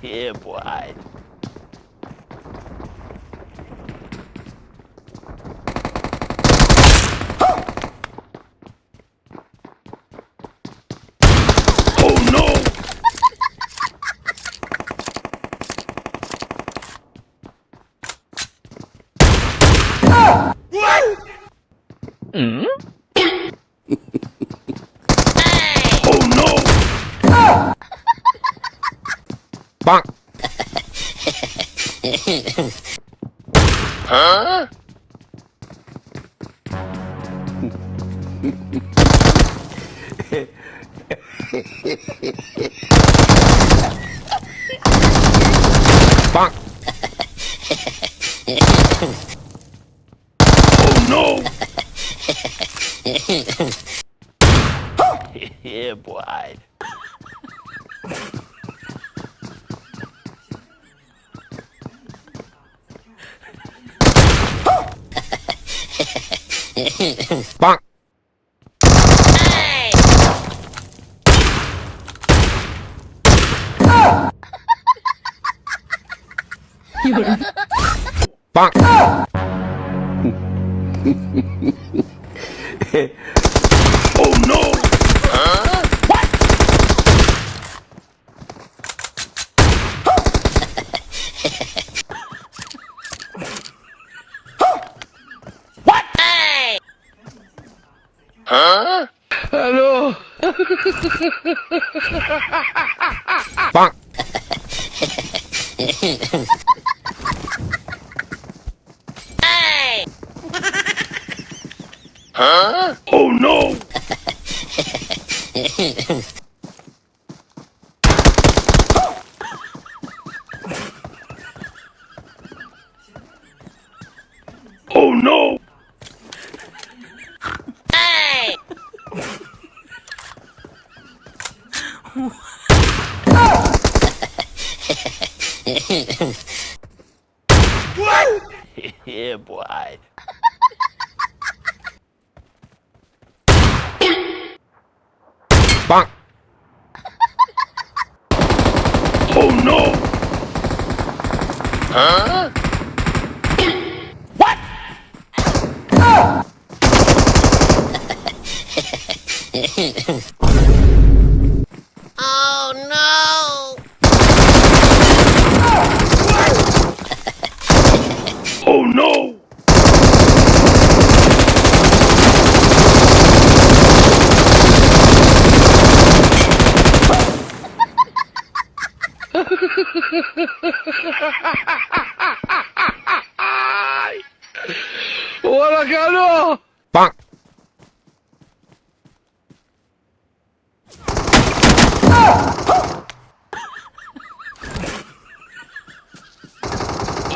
Yeah, boy. Oh no! What? Hmm? Oh no! Bonk! Huh? Bonk! Oh no! Yeah, boy. Bonk! Bonk! Oh no! Huh? What? What? Hey! Huh? Hello? Bonk! Hey! Huh? Oh no! Oh no! Hey! What? Yeah, boy. Bonk! Oh no! Huh? What? Oh no! Oh no! Wala ka no! Bonk!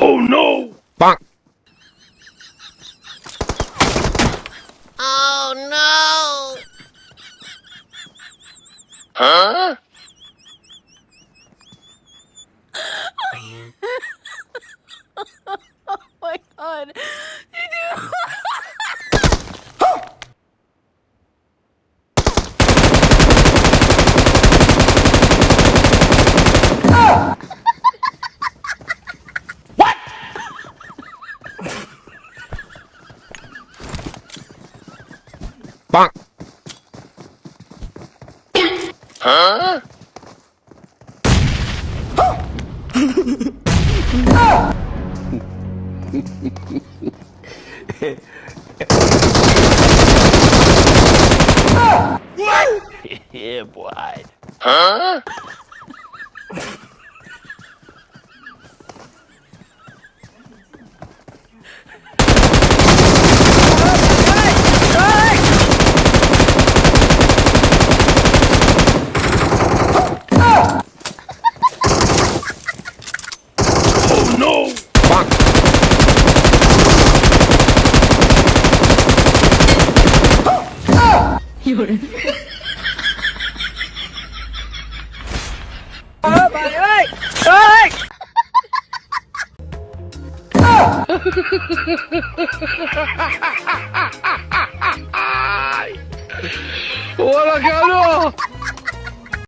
Oh no! Bonk! Oh no! Huh? Oh my god. What? Bonk! Huh? What? Yeah, boy. Huh? Oh no! Bonk! Wala ka